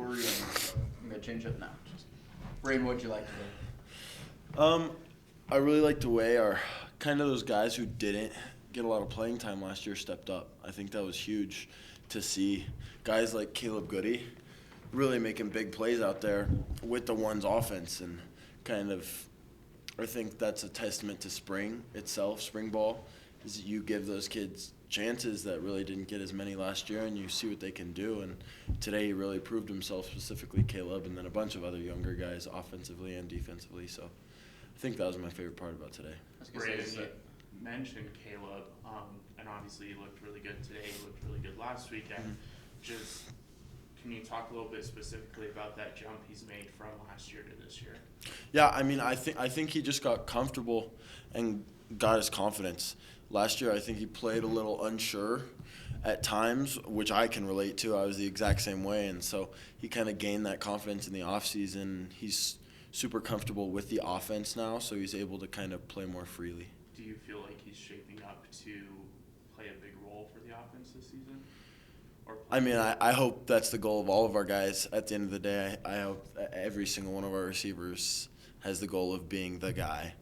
before I'm going to change up now. Brayden, what'd you like today? I really like the way our kind of those guys who didn't get a lot of playing time last year stepped up. I think that was huge to see guys like Goody really making big plays out there with the ones offense, and kind of I think that's a testament to spring itself, spring ball, is you give those kids chances that really didn't get as many last year, and you see what they can do. And today he really proved himself, specifically Caleb, and then a bunch of other younger guys offensively and defensively. So I think that was my favorite part about today. Brayden, you mentioned Caleb, and obviously he looked really good today. He looked really good last weekend. Mm-hmm. Just can you talk a little bit specifically about that jump he's made from last year to this year? Yeah, I mean, I think he just got comfortable and got his confidence. Last year, I think he played a little unsure at times, which I can relate to. I was the exact same way, and so he kind of gained that confidence in the offseason. He's super comfortable with the offense now, so he's able to kind of play more freely. Do you feel like he's shaping up to play a big role for the offense this season? I mean, I hope that's the goal of all of our guys. At the end of the day, I hope that every single one of our receivers has the goal of being the guy.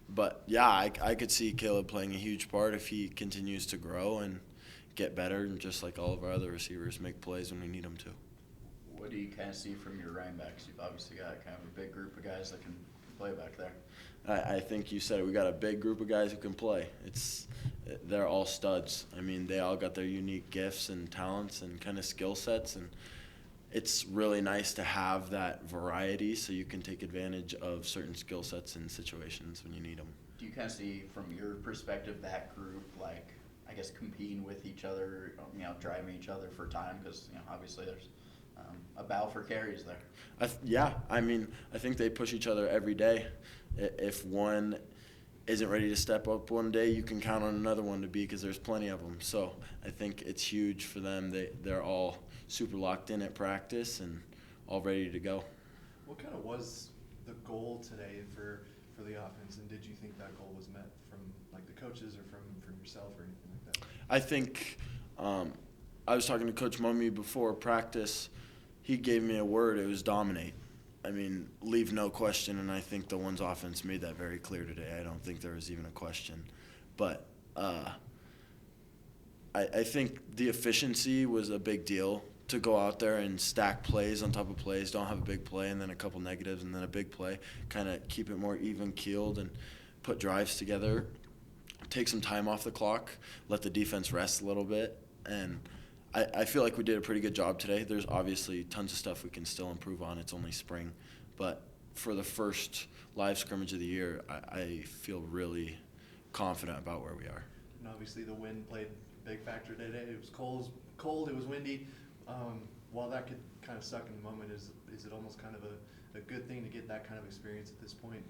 But, yeah, I could see Caleb playing a huge part if he continues to grow and get better, and just like all of our other receivers, make plays when we need them to. What do you kind of see from your running backs? You've obviously got kind of a big group of guys that can play back there. I think you said it. We got a big group of guys who can play. They're all studs. I mean, they all got their unique gifts and talents and kind of skill sets, and it's really nice to have that variety so you can take advantage of certain skill sets and situations when you need them. Do you kind of see, from your perspective, that group, like, I guess, competing with each other, driving each other for time? Because, obviously there's a battle for carries there. Yeah, I mean, I think they push each other every day. If one isn't ready to step up one day, you can count on another one to be, because there's plenty of them. So I think it's huge for them. They're all super locked in at practice and all ready to go. What kind of was the goal today for the offense, and did you think that goal was met from like the coaches or from yourself or anything like that? I think I was talking to Coach Mummy before practice. He gave me a word. It was dominate. I mean, leave no question, and I think the one's offense made that very clear today. I don't think there was even a question. But I think the efficiency was a big deal, to go out there and stack plays on top of plays, don't have a big play and then a couple negatives and then a big play, kind of keep it more even-keeled and put drives together, take some time off the clock, let the defense rest a little bit, and I feel like we did a pretty good job today. There's obviously tons of stuff we can still improve on. It's only spring. But for the first live scrimmage of the year, I feel really confident about where we are. And obviously the wind played a big factor today. It was cold, it was windy. While that could kind of suck in the moment, is it almost kind of a good thing to get that kind of experience at this point?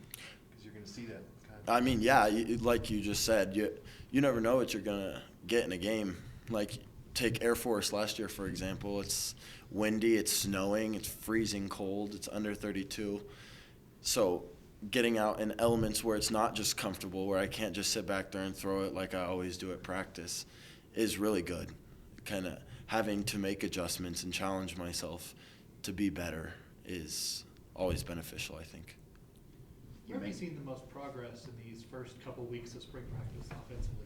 Because you're going to see that kind of. I mean, yeah, like you just said, you never know what you're going to get in a game. Like, take Air Force last year, for example. It's windy, it's snowing, it's freezing cold, it's under 32. So getting out in elements where it's not just comfortable, where I can't just sit back there and throw it like I always do at practice, is really good. Kind of having to make adjustments and challenge myself to be better is always beneficial, I think. Where have you seen the most progress in these first couple weeks of spring practice offensively?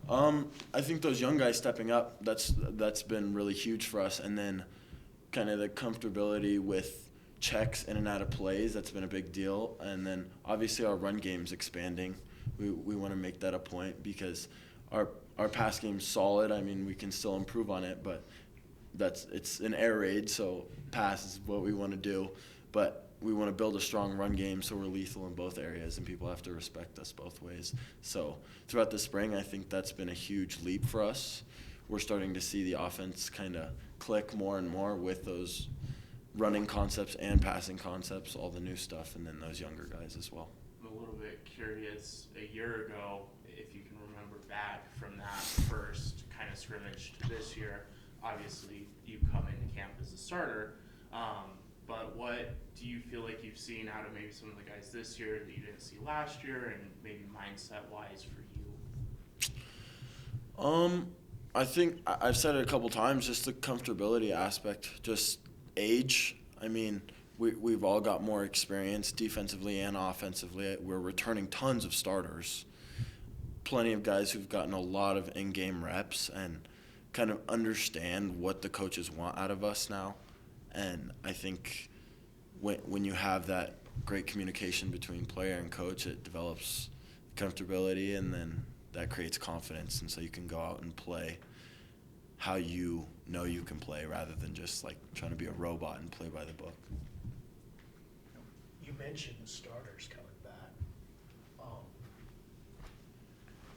I think those young guys stepping up, that's been really huge for us. And then kind of the comfortability with checks in and out of plays, that's been a big deal. And then obviously our run game's expanding. We want to make that a point, because our pass game's solid. I mean, we can still improve on it, but it's an air raid, so pass is what we want to do. But we want to build a strong run game so we're lethal in both areas, and people have to respect us both ways. So throughout the spring, I think that's been a huge leap for us. We're starting to see the offense kind of click more and more with those running concepts and passing concepts, all the new stuff, and then those younger guys as well. I'm a little bit curious, a year ago, if you can remember back from that first kind of scrimmage to this year, obviously you come into camp as a starter, but what do you feel like you've seen out of maybe some of the guys this year that you didn't see last year, and maybe mindset-wise for you? I think I've said it a couple times, just the comfortability aspect, just age. I mean, we've all got more experience defensively and offensively. We're returning tons of starters. Plenty of guys who've gotten a lot of in-game reps and kind of understand what the coaches want out of us now. And I think when you have that great communication between player and coach, it develops comfortability, and then that creates confidence, and so you can go out and play how you know you can play rather than just like trying to be a robot and play by the book. You mentioned starters coming back.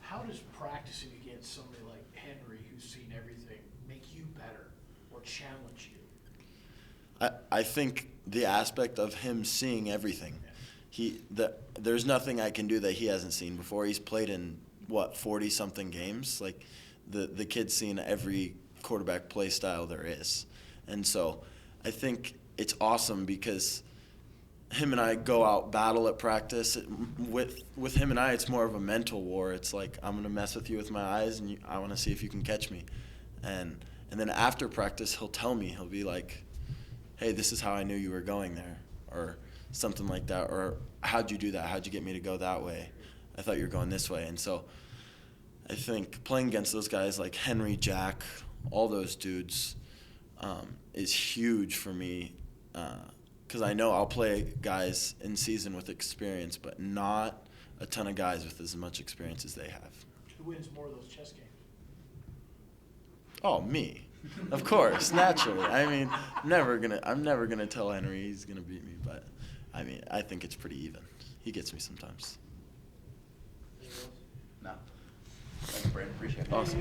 How does practicing against somebody like Henry, who's seen everything, make you better or challenge you? I think the aspect of him seeing everything, there's nothing I can do that he hasn't seen before. He's played in 40-something games. Like the kid's seen every quarterback play style there is, and so I think it's awesome because him and I go out battle at practice. With him and I, it's more of a mental war. It's like, I'm gonna mess with you with my eyes, and I want to see if you can catch me, and then after practice, he'll tell me. He'll be like, hey, this is how I knew you were going there, or something like that, or how'd you do that? How'd you get me to go that way? I thought you were going this way. And so I think playing against those guys like Henry, Jack, all those dudes is huge for me, because I know I'll play guys in season with experience, but not a ton of guys with as much experience as they have. Who wins more of those chess games? Oh, me. Of course, naturally. I mean, I'm never gonna tell Henry he's gonna beat me, but I mean, I think it's pretty even. He gets me sometimes. No. Thanks, Brayden. Appreciate it. Awesome.